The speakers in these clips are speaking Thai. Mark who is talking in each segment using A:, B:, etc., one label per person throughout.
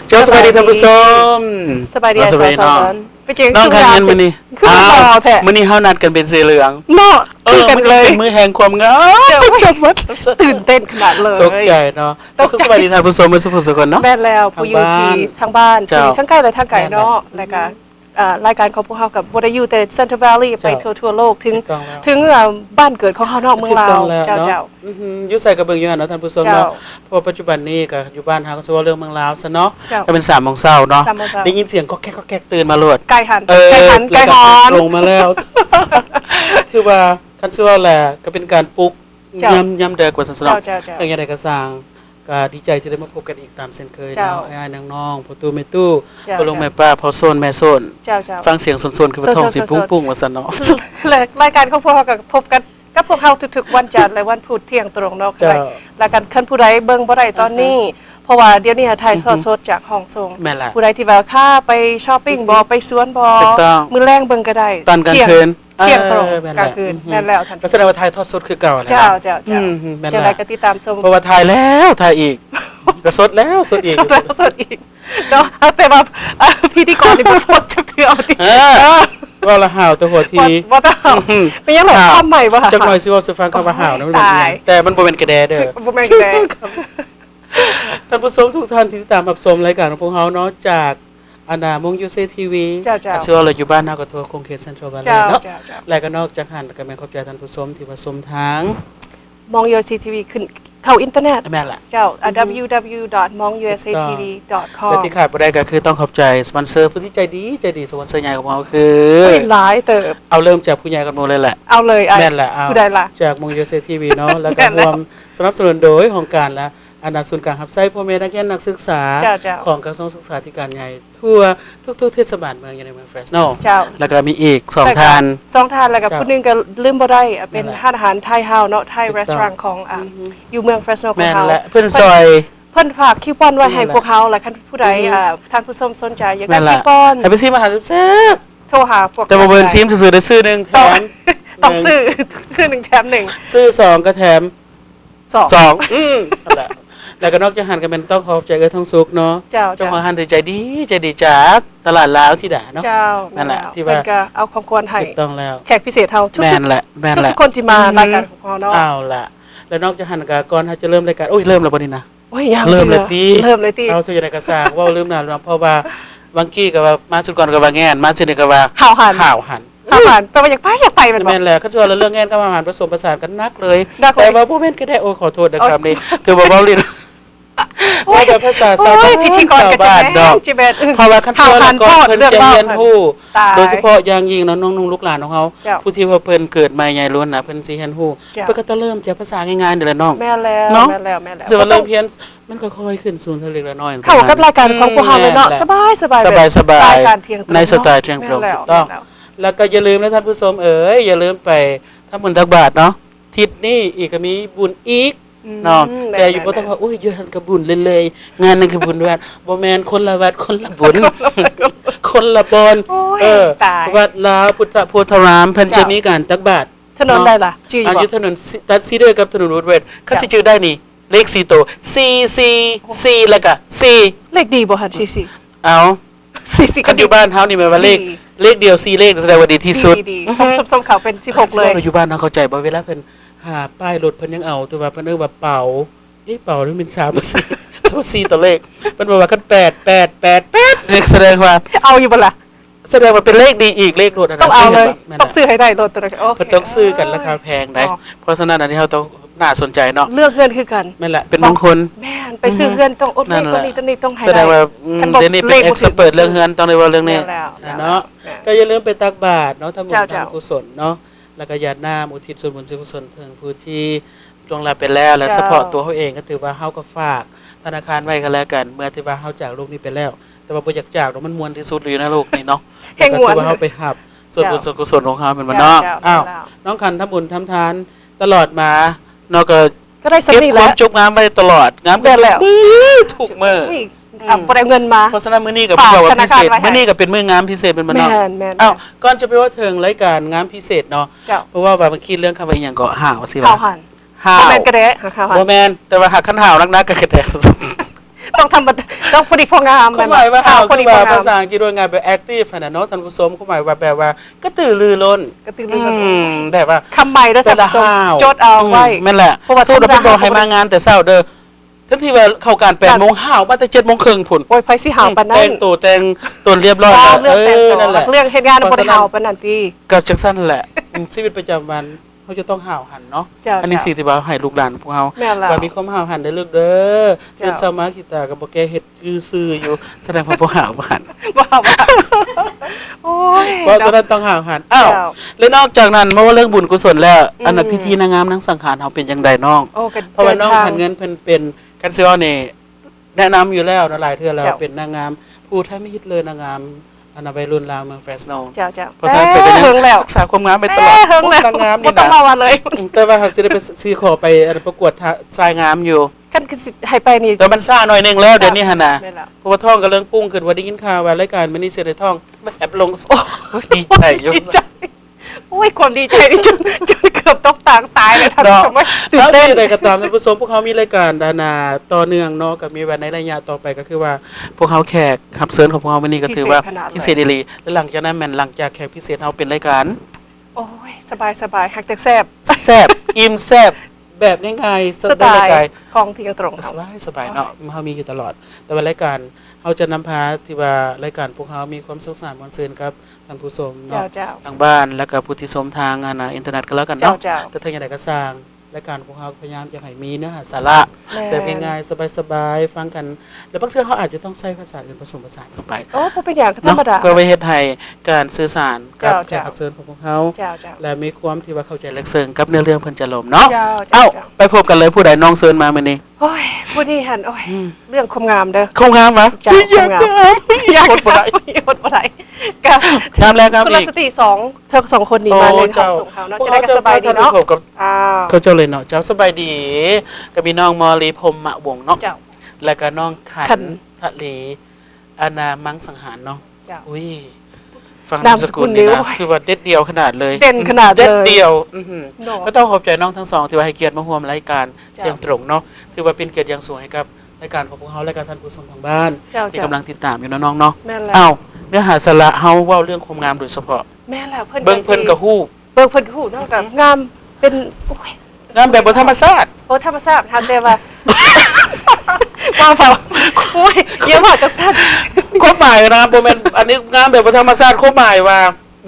A: เจ้าสบายดีท่านผู้ชม
B: สบายดีสบายน้องไปเจอน้
A: องกันยันมื้อนี้มื้อนี้เฮานัดกันเป็นสีเหลือง
B: เนาะคือกันเลย
A: เป็นมื้อแห่งความงามจังหวัด
B: ตื่นเต้นขนาดเลย
A: ตกใจเนาะสบายดีท่านผู้ชมสุขสุขคนเนาะ
B: แม่แล้วผู้อยู่ที่ทางบ้านที่ทั้งใกล้และทางไกลเนาะแล้วก็รายการของพวกเฮากับบ่ได้อยู่แต่เซ็นทรัลแวลลีย์ไปทั่วโลกถึงบ้านเกิดของเฮานอกเมืองลาวเจ้า
A: อยู่ใส่กับเบิ่งอยู่เนาะท่านผู้ชมเนาะเพราะปัจจุบันนี้ก็อยู่บ้านเฮาก็สิว่าเรื่องเมืองลาวซะเนาะก็เป็น3:00 นเนาะได้ยินเสียงก็แก๊กตื่นมาโลด
B: ไก่หันไก่หอน
A: ลงมาแล้วคือว่าคันสิว่าแหละก็เป็นการปลุกยำแดกว่าซั่นเนาะเรื่องใดก็สร้างก็ดีใจที่ได้มาพบกันอีกตามเช่นเคยเนาะอ้ายน้องๆพ่อตู่แม่ตู้พ่อลุงแม่ป้าพ่อโซนแม่โซนฟังเสียงสนๆคือว่าท้องสิปุ้งๆว่าซั่นเนาะ
B: รายการของพวกเฮาก็พบกันกับพวกเฮาทุกๆวันจันทร์และวันพุธเที่ยงตรงเนาะรายการคันผู้ใดเบิ่งบ่ได้ตอนนี้เพราะว่าเดี๋ยวนี้ถ่ายทอดสดจากห้องส่งผู้ใดที่ว่าค่าไปช้อปปิ้งบ่ไปสวนบ่มื้อแรงเบิ่งก็ได้
A: ตอนกลางคืน
B: เที่ยงตรงกลางคืนแม่นแล้วท่าน
A: ก็แสดงว่าถ่ายทอดสดคือเก่าแล้ว
B: เจ้าจังได๋ก็ติดตามชม
A: เพราะว่าถ่ายแล้วถ่ายอีกก็สดแล้วสดอีก
B: เนาะแต่ว่าพิธีกรนี่บ่สดจักเทื่อ
A: ว่าละห่าวตัวหัวที
B: ว่าตาเป็นยังไงความใหม่บ่
A: จักหน่อยสิว่าสิฟังคำว่าห่าวนะแต่มันบ่แม่นกระแดเด้อ
B: บ่แม่นกระแด
A: ท่านผู้ชมทุกท่านที่ติดตามรับชมรายการของพวกเฮาเนาะจากมงยูเซทีวีเชื่อว่าเราอยู่บ้านเฮาก็ทั่วคงเขตเซ็นทรัลแวลลีย์เนาะแล้วก็นอกจากหันก็แม่นขอบใจท่านผู้ชมที่มาชมทาง
B: มอง USA TV ขึ้นเข้าอินเทอร์เน็ต
A: แม่นล่ะ
B: เจ้า www.mongusa.tv.com
A: และที่ขาดบ่ได้ก็คือต้องขอบใจสปอนเซอร์ผู้ที่ใจดีสปอนเซอร์ใหญ่ของเราคือ
B: หลายเติบ
A: เอาเริ่มจากผู้ใหญ่กันหมดเลยแหละ
B: เอาเลย
A: แม่นล่ะเอา
B: ผู้ใดล่ะ
A: จากมง USA TV เนาะแล้วก็รวมสนับสนุนโดยของการและศูนย์การรับใช้พ่อแม่นักเรียนนักศึกษาของกระทรวงศึกษาธิการใหญ่ทั่วทุกเทศบาลเมืองในเมืองเฟรชโนแล้วก็มีอีก2 ทาน
B: แล้วก็ผู้นึงก็ลืมบ่ได้เป็นอาหารไทยเฮาเนาะไทยรีสอร์ทของอยู่เมืองเฟรชโนของเฮา
A: เพิ่นซอย
B: เพิ่นฝากคิวปอนไว้ให้พวกเฮาและคันผู้ใดท่านผู้ชมสนใจอยากได้คิวปอน
A: ให้ไปซิมาหาแซ่บ
B: โทรหาพวก
A: แต่บ่เบิ่นซิมซื่อๆได้ซื้อ1แถม
B: ต้องซื้อ1แถม1
A: ซื้อ2ก็แถม2นั่นแหละแล้วก็นอกจากหันกันเป็นต้องขอบใจกับท้องสุกเนาะเจ้าของหันใจดีจากตลาดลาวที่ด่าเนาะนั่นแหละที่ว่า
B: เอาของควรให้
A: ถูกต้องแล้ว
B: แขกพิเศษเฮา
A: แม่นแหละ
B: ทุกคนที่มารายการของเราเนาะ
A: เอาล่ะแล้วนอกจากหันกันก่อนถ้าจะเริ่มรายการโอ้ยเริ่มแล้วบ่นี่นะ
B: โอ้ยยัง
A: เริ่มเลย
B: ติ
A: เอาสิได้กระซางว่าลืมนานแล้วเพราะว่าบางกี้ก็ว่ามาสุดก่อนก็ว่าแง่นมาสินี่ก็ว่า
B: ห่าวหันแต่ว่าอยากไปมัน
A: แม่นแหละเขาสิว่าเรื่องแง่นกับอาหารผสมผสานกันนักเลยแต่ว่าบ่แม่นก็ได้โอ้ขอโทษนะครับนี่ถือว่าเว้าลิ้นว่าแบบภาษาชาวบ้านดอกเพราะว่าคันส่วนก่อนเพิ่นจะเรียนรู้โดยเฉพาะอย่างยิ่งเนาะน้องๆลูกหลานของเฮาผู้ที่ว่าเพิ่นเกิดมาใหญ่ล้วนน่ะเพิ่นสิเรียนรู้เพิ่นก็ต้องเริ่มจากภาษาง่ายๆนี่แหละน้อง
B: แม่แล้ว
A: สิว่าเริ่มเพียนมันก็ค่อยขึ้นสูงเท่าเล็กน้อย
B: เข้ากับรายการของพวกเฮาเลยเนาะสบาย
A: ในสไตล์เที่ยงตรงถูกต้องแล้วก็อย่าลืมนะท่านผู้ชมอย่าลืมไปทำบุญตักบาตรเนาะทิศนี้อีกก็มีบุญอีกเนาะแต่อยู่บ่ต้องว่าอุ้ยอยู่หันกับบุญเลยงานนึงคือบุญวัดบ่แม่นคนละวัดคนละบุญคนละบอนวัดลาวพุทธโพธารามเพิ่นจะมีการตักบาตร
B: ถนนได้ล่ะชื่อ
A: อยู่ถนนตัดซีเดอร์กับถนนวูดเวดคันสิชื่อได้นี่เลข4ตัว4แล้วก็4
B: เลขดีบ่หั่น4
A: เอา4กันอยู่บ้านเฮานี่แม่ว่าเลขเดียว4เลขแสดงว่าดีที่สุด
B: สมเขาเป็น16เลย
A: อยู่บ้านเฮาเข้าใจบ่เวลาเพิ่นหาป้ายรถเพิ่นยังเอาตัวว่าเพิ่นว่าเป่าเป่านี่มัน3บ่4ตัว4ตัวเลขเพิ่นบอกว่ากัน8เลขแสดงว่า
B: เอาอยู่บ่ล่ะ
A: แสดงว่าเป็นเลขดีอีกเลขรถ
B: ต้องเอาเลยต้องซื้อให้ได้รถตัวโอเค
A: เพิ่นต้องซื้อกันราคาแพงได้เพราะฉะนั้นอันนี้เฮาต้องน่าสนใจเนาะ
B: เลือกเงินคือกัน
A: แม่นแหละเป็นมงคล
B: แม่นไปซื้อเงินต้องอดเลขตัวนี้ต้องให้ได้
A: แสดงว่าเดี๋ยวนี้เป็นเอ็กซ์เพิร์ทเรื่องเงินต้องได้ว่าเรื่องนี้เนาะก็อย่าลืมไปตักบาตรเนาะทำบุญทำกุศลเนาะแล้วก็ญาติหน้าอุทิศส่วนบุญส่วนกุศลถึงผู้ที่ล่วงลับไปแล้วและเฉพาะตัวเฮาเองก็ถือว่าเฮาก็ฝากธนาคารไว้กันแล้วกันเมื่อที่ว่าเฮาจากโลกนี้ไปแล้วแต่ว่าบ่อยากจากมันม่วนที่สุดเลยนะโลกนี้เนาะก็ถือว่าเฮาไปรับส่วนบุญส่วนกุศลของเฮาเป็นบ่เนาะอ้าวน้องคันทำบุญทำทานตลอดมาเนาะ
B: ก็ได้สำเร็จแล้ว
A: ความจุกงามไว้ตลอดงามกันแล้วถูกมื้อ
B: บ่ได้เงินมา
A: เพราะฉะนั้นมื้อนี้ก็เป็นว่าพิเศษมื้อนี้ก็เป็นมื้องามพิเศษเป็นบ่เนาะอ้าวก่อนจะไปว่าถึงรายการงามพิเศษเนาะเพราะว่าเมื่อกี้เรื่องคำว่าอีหยังก็ห่าวสิว่า
B: ห่าวแม่นกระแดะ
A: บ่แม่นแต่ว่าหักคันห่าวนักๆก็กระแดะ
B: ต้องทำต้องพอดีพองาม
A: เขาหมายว่า
B: พอดีพองาม
A: ภาษาอังกฤษด้วยงานแบบ active นะเนาะท่านผู้ชมเขาหมายว่าแบบว่ากระตือรือร้นแบบว่า
B: คำใหม่ด้วยท่านผู้ชมจดเอาไว้
A: นั่นแหละสู้เราเป็นบอกให้มางานแต่เช้าเด้อทันทีว่าเข้าการ8 โมงห่าวมาแต่7 โมงครึ่งพุ่น
B: โอ้ยไผสิห่าวปานนั้น
A: แต่งตัวเรียบร้อย
B: นั่นแหละเรื่องเฮ็ดงานบ่ได้ห่าวปานนั้นพี่
A: ก็จังซั่นแหละชีวิตประจำวันเขาจะต้องห่าวหันเนาะอันนี้สิ่งที่ว่าให้ลูกหลานพวกเฮาว่ามีความห่าวหันได้อลูกเด้อเรียนสมาธิตาก็บ่แก้เฮ็ดซื่อๆอยู่แสดงว่าบ่ห่าวหัน
B: โอ้ย
A: เพราะฉะนั้นต้องห่าวหันอ้าวแล้วนอกจากนั้นมาว่าเรื่องบุญกุศลแล้วอันนั้นพิธีนางงามนางสังขารเฮาเป็นจังไดน้องเพราะว่าน้องหันเงินเพิ่นเป็นกันซิว่านี่แนะนำอยู่แล้วหลายเทื่อแล้วเป็นนางงามผู้ไทยไม่ฮิตเลยนางงามอันนั้นวัยรุ่นลาวเมืองเฟรสโนเพราะฉะนั้นเป็นรักษาความงามไปตลอดนางงามนี่นะแต่ว่าหากสิได้ไปซีขอไปประกวดทรายงามอยู่
B: กันคือให้ไปนี่
A: แต่มันซ่าหน่อยนึงแล้วเดี๋ยวนี้หั่นน่ะเพราะว่าท้องก็เรื่องปุ้งขึ้นว่าได้ยินข่าวว่ารายการมื้อนี้สิได้ท้องแอบลงดีใจอยู่
B: โอ้ยความดีใจนี่จนเกือบต้องตายเลยท่านผู้ชมตื่นเต้น
A: เลยก็ตามท่านผู้ชมพวกเขามีรายการดานาต่อเนื่องเนาะกับมีวันในระยะต่อไปก็คือว่าพวกเขาแขกรับเชิญของพวกเขาวันนี้ก็ถือว่าพิเศษดีและหลังจากนั้นแม่นหลังจากแขกพิเศษเฮาเป็นรายการ
B: โอ้ยสบายฮักแต่แซ่
A: บอิ่มแซ่บแบบง่ายๆ
B: สไตล์ของที่ตรง
A: สบายเนาะเฮามีอยู่ตลอดแต่ว่ารายการเฮาจะนำพาที่ว่ารายการพวกเขามีความสุขสนานมวลซื่นครับท่านผู้ชมเนาะทางบ้านแล้วก็ผู้ที่ชมทางอินเทอร์เน็ตก็แล้วกันเนาะแต่ถ้าอย่างไรก็สร้างรายการของเราพยายามจะให้มีเนื้อหาสาระแบบง่ายๆสบายๆฟังกันแล้วบางทีเขาอาจจะต้องใช้ภาษาอื่นผสมผสานเข้าไป
B: โอ้เป็นอย่างธรรมดา
A: ก็ไปเฮ็ดให้การสื่อสารกับแขกรับเชิญของพวกเขาและมีความที่ว่าเข้าใจลึกซึ้งกับเนื้อเรื่องเพิ่นจะลมเนาะเอ้าไปพบกันเลยผู้ใดน้องเชิญมามื้อนี้
B: โอ้ยผู้นี้หันโอ้ยเรื่องความงามเด้อ
A: ความงามวะ
B: ความงาม
A: อยากบ่ได้
B: กับ
A: งามแล้วครับอีก
B: สติ2เธอ2คนนี้มาเลยของส่งเขาเนาะจะได้สบายดีเนาะ
A: เขาเจ้าเลยเนาะเจ้าสบายดีก็มีน้องมอลีพรมมะวงเนาะแล้วก็น้องขันทะเลอานามังสังหารเนาะอุ้ยฟังนามสกุลนี่นะคือว่าเด็ดเดียวขนาดเลย
B: เด่นขนาดเลย
A: เด็ดเดียวก็ต้องขอบใจน้องทั้งสองที่ว่าให้เกียรติมาร่วมรายการเที่ยงตรงเนาะถือว่าเป็นเกียรติอย่างสูงให้กับรายการของพวกเขาและการท่านผู้ชมทางบ้านที่กำลังติดตามอยู่น้องๆเนาะอ้าวเนื้อหาสาระเฮาเว้าเรื่องความงามโดยเฉพาะ
B: แม่แล้ว
A: เบิ่งเพิ่นกับฮู้
B: เบิ่งเพิ่นฮู้เนาะกับงามเป็นโอ้ย
A: งามแบบบ่ธรรมชาติ
B: ธรรมชาติทันได้ว่าเปล่าโอ้ยเยอะมากจังซั่น
A: ความหมายนะบ่แม่นอันนี้งามแบบบ่ธรรมชาติความหมายว่า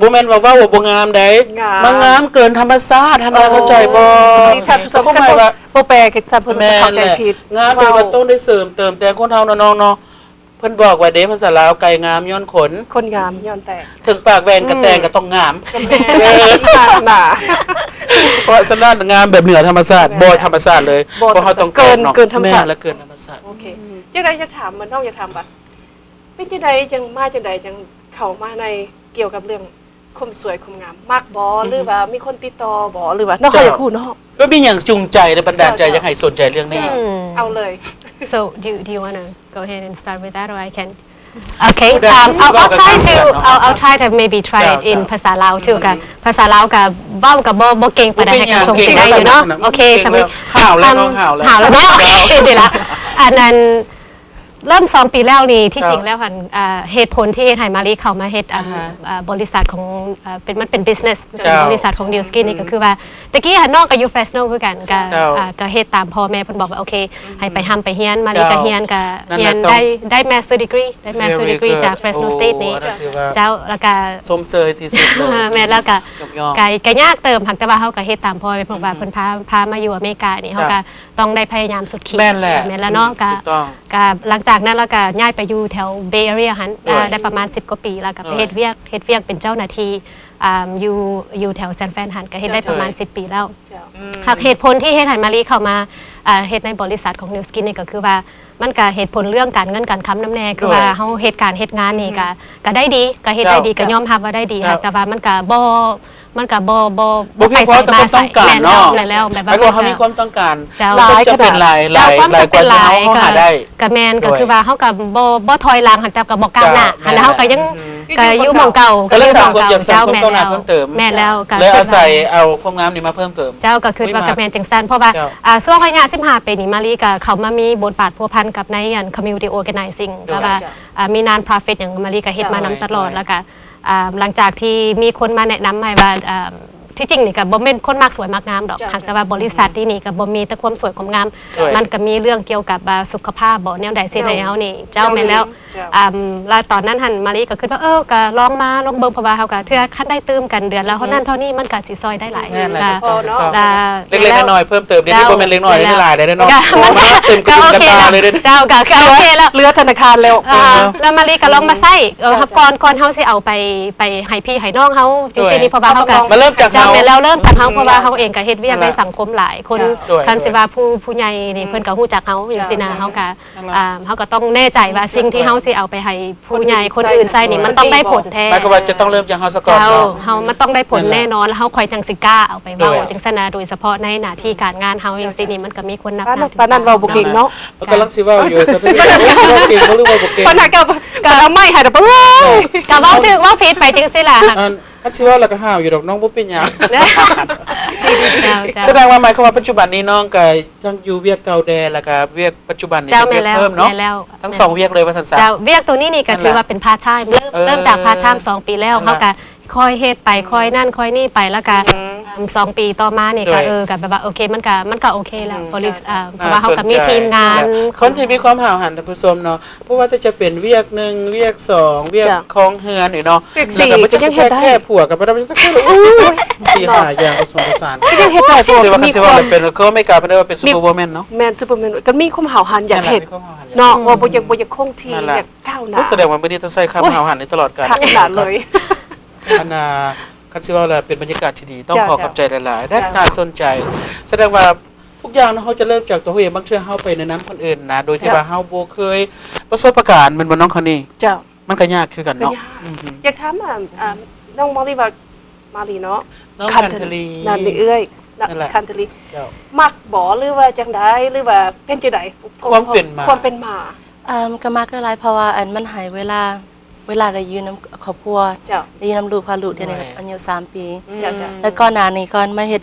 A: บ่แม่นว่าบ่งามได้มันงามเกินธรรมชาติท่านเข้าใจบ่
B: ความหมายว่าบ่แปลคือท่านผู้ชมเข้าใจผิด
A: งามแบบว่าต้องได้เสริมเติมแต่คนเฮาน้องๆเนาะเพิ่นบอกว่าเด้ภาษาลาวไก่งามย้อนขน
B: คนงามย้อนแตก
A: ถึงปากแหวนกระแตงก็ต้องงาม
B: หนา
A: เพราะฉะนั้นงามแบบเหนือธรรมชาติบ่ธรรมชาติเลยเพราะเฮาต้อง
B: เกินธรรมชาติ
A: และเกินธรรมชาติ
B: โอเคจังได๋จะถามมันน้องจะถามว่าเป็นจังได๋จังมาจังได๋จังเข้ามาในเกี่ยวกับเรื่องความสวยความงามมากบ่หรือว่ามีคนติดต่อบ่หรือว่าน้องอยากฮู้เนาะ
A: ก็มีอย่างจูงใจและบันดาลใจอยากให้สนใจเรื่องนี้
B: เอาเลย
C: So do you want to go ahead and start with that or I can Okay I'll try to maybe try it in ภาษาลาว too กันภาษาลาวกับเว้ากับบ่เก่งปานใดให้กันส่งเสียงได้อยู่เนาะโอเคสำหรับ
A: ห่าวแล้ว
C: ห่าวแล้วเนาะดีละอันนั้นเริ่ม2 ปีแล้วนี่ที่จริงแล้วค่ะเหตุผลที่ไทยมารีเข้ามาเฮ็ดบริษัทของมันเป็น business บริษัทของ New Skin นี่ก็คือว่าตะกี้หันนอกกับอยู่ Fresno คือกันก็เฮ็ดตามพ่อแม่เพิ่นบอกว่าโอเคให้ไปห้ำไปเฮียนมารีก็เฮียนก็เฮียนได้ master degree ได้ master degree จาก Fresno State นี่เจ้าแล้วก็
A: สมเสยที่สุดเลย
C: แม่แล้วก็ยากเติมหักแต่ว่าเฮาก็เฮ็ดตามพ่อแม่เพิ่นว่าเพิ่นพามาอยู่อเมริกานี่เฮาก็ต้องได้พยายามสุดขีด
A: แม่นแหละ
C: แล้วเนาะก็หลังจากนั้นแล้วก็ย้ายไปอยู่แถวเบย์แอเรียหันได้ประมาณ10 กว่าปีแล้วก็ไปเฮ็ดเวียกเป็นเจ้าหน้าที่อยู่แถวแซนแฟนหันก็เฮ็ดได้ประมาณ10 ปีแล้วหากเหตุผลที่เฮ็ดให้มารีเข้ามาเฮ็ดในบริษัทของ New Skin นี่ก็คือว่ามันก็เหตุผลเรื่องการเงินการค้ำน้ำแน่คือว่าเฮาเฮ็ดงานนี่ก็ได้ดีก็เฮ็ดได้ดีก็ยอมรับว่าได้ดีแต่ว่ามันก็บ่
A: ไปใส่มาใส่แม่น
C: แล้วแบบ
A: ว่าเขามีความต้องการ
B: หลาย
A: จะเป็นหลายกว่าที่เขาหาได้
C: ก็แม่นก็คือว่าเฮาก็บ่ถอยหลังหักแต่ก็บ่ก้าวหน้าแล้วเฮาก็ ก็อยู่หม่องเก่า
A: ก็เลยสร้างความ
C: เ
A: อยากสร้างความก้าวหน้า
C: แม่
A: เพิ่มเติม
C: แม่แล้วก็
A: เลยอาศัยเอาความงามนี่มาเพิ่มเติม
C: เจ้าก็คือว่ากับแม่นจังซั่นเพราะว่า
A: เจ้า
C: ช่วงระยะ15ปีนี้มารีก็เขามามีบทบาทพัวพันกับในอัน community organizing
A: เจ้า
C: แล้วว่ามีนาน profit อย่างมารีก็เฮ็ดมานำตลอดแล้วก็หลังจากที่มีคนมาแนะนำให้ว่าที่จริงนี่ก็บ่แม่นคนมากสวยมากงามดอกหากแต่ว่าบริษัทที่นี่ก็บ่มีแต่ความสวยความงาม มันก็มีเรื่องเกี่ยวกับสุขภาพบ่แนวใดสิได้เฮานี่เจ้าแม่นแล้วแล้วตอนนั้นหั่นมารีก็คิดว่าก็ลองเบิ่งเพราะว่าเฮาก็เทื่อคันได้ตื้มกันเดือนแล้วเท่านั้นเท่านี้มันก็สิซอยได้หลาย
A: แม่นแหละ
C: ก็
A: ถูกต้อง
C: ได้
A: เล็กๆน้อยๆเพิ่มเติมเดี๋ยวนี้บ่แม่นเล็กน้อยได้หลายได้เนาะ
C: มัน
A: มาเต็มกระ
C: ก็
A: ตุ้
C: โอน
A: กระ
C: เค
A: ตา
C: แล้ว
A: เลยเด้
C: เจ้าก็โอเคแล้ว
B: เรือธนาคารแล้ว
C: แล้วมารีก็ลองมาใส่ก่อนเฮาสิเอาไปให้พี่ให้น้องเฮาจริงๆนี่เพราะว่าเฮาก็
A: มาเริ่มจาก
C: เจ้า
A: เฮา
C: แม่นแล้วเริ่มจากเฮาเพราะว่าเฮาเองก็เฮ็ดเวียกในสังคมหลายคน
A: ด้วย
C: คันสิว่าผู้ใหญ่นี่เพิ่นก็ฮู้จักเฮาอย่างซี่นะเฮาก็เฮาก็ต้องแน่ใจว่าสิ่งที่เฮาสิเอาไปให้ผู้ใหญ่คนอื่นใส่นี่มันต้องได้ผลแท้
A: หมายความว่าจะต้องเริ่มจากเฮาซะก่อน
C: เจ้า
A: เนาะ
C: เฮามันต้องได้ผลแน่นอนแล้วเฮาค่อยจังสิกล้าเอาไปเว้า
A: ด้วย
C: จังซั่นนะโดยเฉพาะในหน้าที่การงานเฮาอย่างซี่นี่มันก็มีคนนับ
B: ปาน
C: ห
B: นั้
C: น้าน
B: ปานนั้นเราบ่เก่งเนาะ
A: มันกำลังสิว่าอยู่แต่เป็นว่าเก่งบ่รู้ว่าบ่เก่ง
B: ปานนั้นก็เอาไม้ให้เด้อปุ๊บ
C: ก็เว้าถึกเว้าผิดไปจังซี่ล่ะ
A: คันสิว่าแล้วก็ห้าวอยู่ดอกน้องบ่เป็นหยัง
C: เจ้าเจ้า
A: แสดงว่าหมายความว่าปัจจุบันนี้น้องก็ยังอยู่เวียกเก่าแดแล้วก็เวียกปัจจุบันนี้
C: เจ้า
A: เป็น
C: แม่
A: เวียก
C: แล้ว
A: เพิ่มเนาะ
C: แม่แล้ว
A: ทั้งสองเวียกเลยว่าซั่นซะ
C: เจ้าเวียกตัวนี้นี่ก็ถือว่าเป็นพาร์ทไทม์เริ่มจากพาร์ทไทม์2 ปีแล้ว
A: นั่นแหละ
C: เขาก็ค่อยเฮ็ดไปค่อยนั่นค่อยนี่ไปแล้วก็2 ปีต่อมานี่ก็
A: ด้วย
C: ก็แบบว่าโอเคมันก็โอเคแล้วเพราะว่าเขาก็มีทีมงาน
A: คนที่มีความห่าวหันท่านผู้ชมเนาะเพราะว่าจะเป็นเวียก1เวียก2เวียกของเฮือนนี่เนาะ
B: เวียก
A: แล้วก็มันจะ
B: 4ก็ยังเฮ็ดได้
A: แค่ผัวกับบ่ได้มันจะแค่สี่ห้าอย่างผสมผสาน
B: ก็ยังเฮ็ดได้เพราะ
A: แต่ว่า
B: ว่า
A: คัน
B: มี
A: สิ
B: ค
A: ว่า
B: วาม
A: มันเป็นเขาไม่กล้าเพิ่นว่าเป็นซุปเปอร์วูแมนเนาะ
B: แม่นซูเปอร์แมนก็มีความหาวหันอยากเฮ็ด
A: มีความห่าวหัน
B: เนาะว่าบ่อยากคงที่อยากก้าวหน้า
A: แสดงว่ามื้อนี้ต้องใช้คำห่าวหันในตลอดกาล
B: ขนาดเลย
A: อันน่ะคันสิว่าแล้วเป็นบรรยากาศที่ดีต้อง
B: จ้ะ
A: ขอขอบใจหลายๆและน่าสนใจ แสดงว่าทุกอย่างเนาะเขาจะเริ่มจากตัวเองบางเทื่อเฮาไปแนะนำคนอื่นนะโดยที่ว่าเฮาบ่เคยประสบการณ์มันบ่น้องคนนี้
B: เจ้า
A: มันก็ยากคือกันเนาะ
B: ก็ยาก อยากถามน้องมอลีว่ามาลีเนาะ
A: น้องคันทลี
B: นั่นนี่เอ้ย
A: นั่นแหละ
B: คันทลี
A: เจ้า
B: มักบ่หรือว่าจังไดหรือว่าเป็นจังได
A: ความเป็นมา
B: ความเป็นมา
D: ก็มักหลายๆเพราะว่ามันหายเวลาได้ยืนน้ำครอบครัว
B: เจ้า
D: ได้ยืนน้ำลูกพาลูกเดี๋ยวนี้อายุ3 ปี
B: เจ้าเจ้า
D: แล้วก่อนหน้านี้ก่อนมาเฮ็ด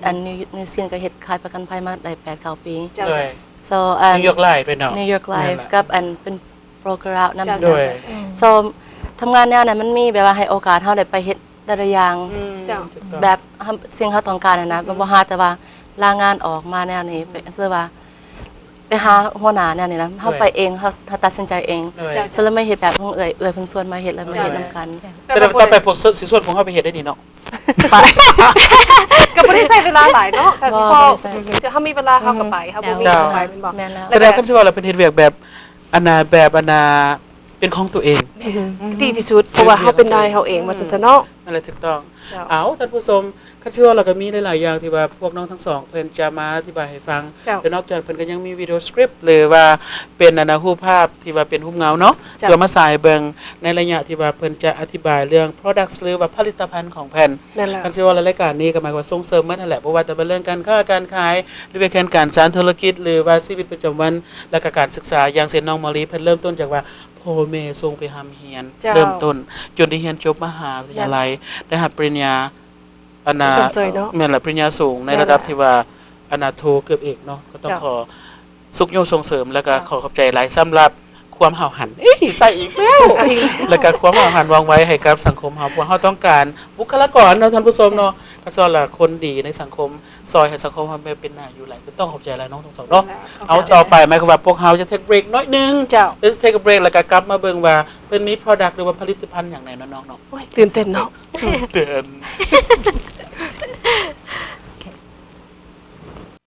D: นิวซีแลนด์ก็เฮ็ดขายประกันภัยมาได้8-9 ปี
B: เจ้า
A: ด้วย
D: so
A: นิวยอร์กไลฟ์ด้วยเนาะ
D: New York Life กับเป็นโปรแกรมนำ
A: ด้วย
D: so ทำงานแนวนั้นมันมีแบบว่าให้โอกาสเฮาได้ไปเฮ็ดแต่ละอย่าง
B: เจ้า
D: แบบสิ่งเฮาต้องการนะบ่หาแต่ว่าลางานออกมาแนวนี้ไปเพื่อว่าไปหาหัวหน้าแนวนี้นะเฮาไปเองเฮาตัดสินใจเอง
A: ด้วย
D: ฉันเลยไม่เฮ็ดแบบของเอ่ยเพิ่นส่วนมาเฮ็ดแล้วมาเฮ็ดนํกัน
A: แสดงว่าต่อไปพวกสิส่วนของเฮาไปเฮ็ดได้นี่เนาะ
B: ก็บ่ได้ใช้เวลาหลายเนาะแต่
D: บ่
B: พอ
D: บ่ได้ใช้
B: จะเฮามีเวลาเฮาก็ไปเฮาบ่มี
A: เจ้า
B: ก็ไปเป็นบ่
D: แม่นแล้ว
A: แสดงคันสิว่าเราเป็นเฮ็ดเวียกแบบอันน่ะเป็นของตัวเอง
B: ดีที่สุดเพราะว่าเฮาเป็นนายเฮาเองว่าซั่นซะเนาะ
A: นั่นแหละถูกต้อง
B: เจ้า
A: เอาท่านผู้ชมคันสิว่าเราก็มีหลายๆอย่างที่ว่าพวกน้องทั้งสองเพิ่นจะมาอธิบายให้ฟัง
B: เจ้า
A: แล้วนอกจากเพิ่นก็ยังมีวิดีโอสคริปต์หรือว่าเป็นอันนะรูปภาพที่ว่าเป็นรูปเงาเนาะ
B: จ้ะ
A: เพื่อมาสายเบิ่งในระยะที่ว่าเพิ่นจะอธิบายเรื่อง products หรือว่าผลิตภัณฑ์ของแผ่น
B: นั่นแหละ
A: คันสิว่ารายการนี้ก็หมายความว่าส่งเสริมหมดนั่นแหละบ่ว่าจะเป็นเรื่องการค้าการขายหรือว่าการสานธุรกิจ หรือว่าชีวิตประจำวันและก็การศึกษาอย่างเช่นน้องมะลิเพิ่นเริ่มต้นจากว่าพ่อแม่ส่งไปหำเรียน
B: เจ้า
A: เริ่มต้นจนได้เรียนจบมหาวิทยาลัยได้รับปริญญาอันน่ะ
B: สมใจเนาะ
A: แม่นละปริญญาสูงในระดับที่ว่าอนาโทเกือบเอกเนาะก็ต้อง
B: เจ้า
A: ขอสุขโยส่งเสริมแล้วก็ขอขอบใจหลายสำหรับความห่าวหันใส่อีกแล้วแล้วก็ความห่าวหันวางไว้ให้กับสังคมเฮาเพราะเฮาต้องการบุคลากรเนาะท่านผู้ชมเนาะก็สอนละคนดีในสังคมซอยให้สังคมเฮาเป็นหน้าอยู่หลายคือต้องขอบใจหลายน้องทั้งสองเนาะเอาต่อไปหมายความว่าพวกเฮาจะเทคเบรกน้อยนึง
B: เจ้า
A: let's take a break แล้วก็กลับมาเบิ่งว่าเพิ่นมี product หรือว่าผลิตภัณฑ์อย่างไรเนาะน้องๆ
B: โอ้ยตื่นเต้นเนาะ
A: เตือน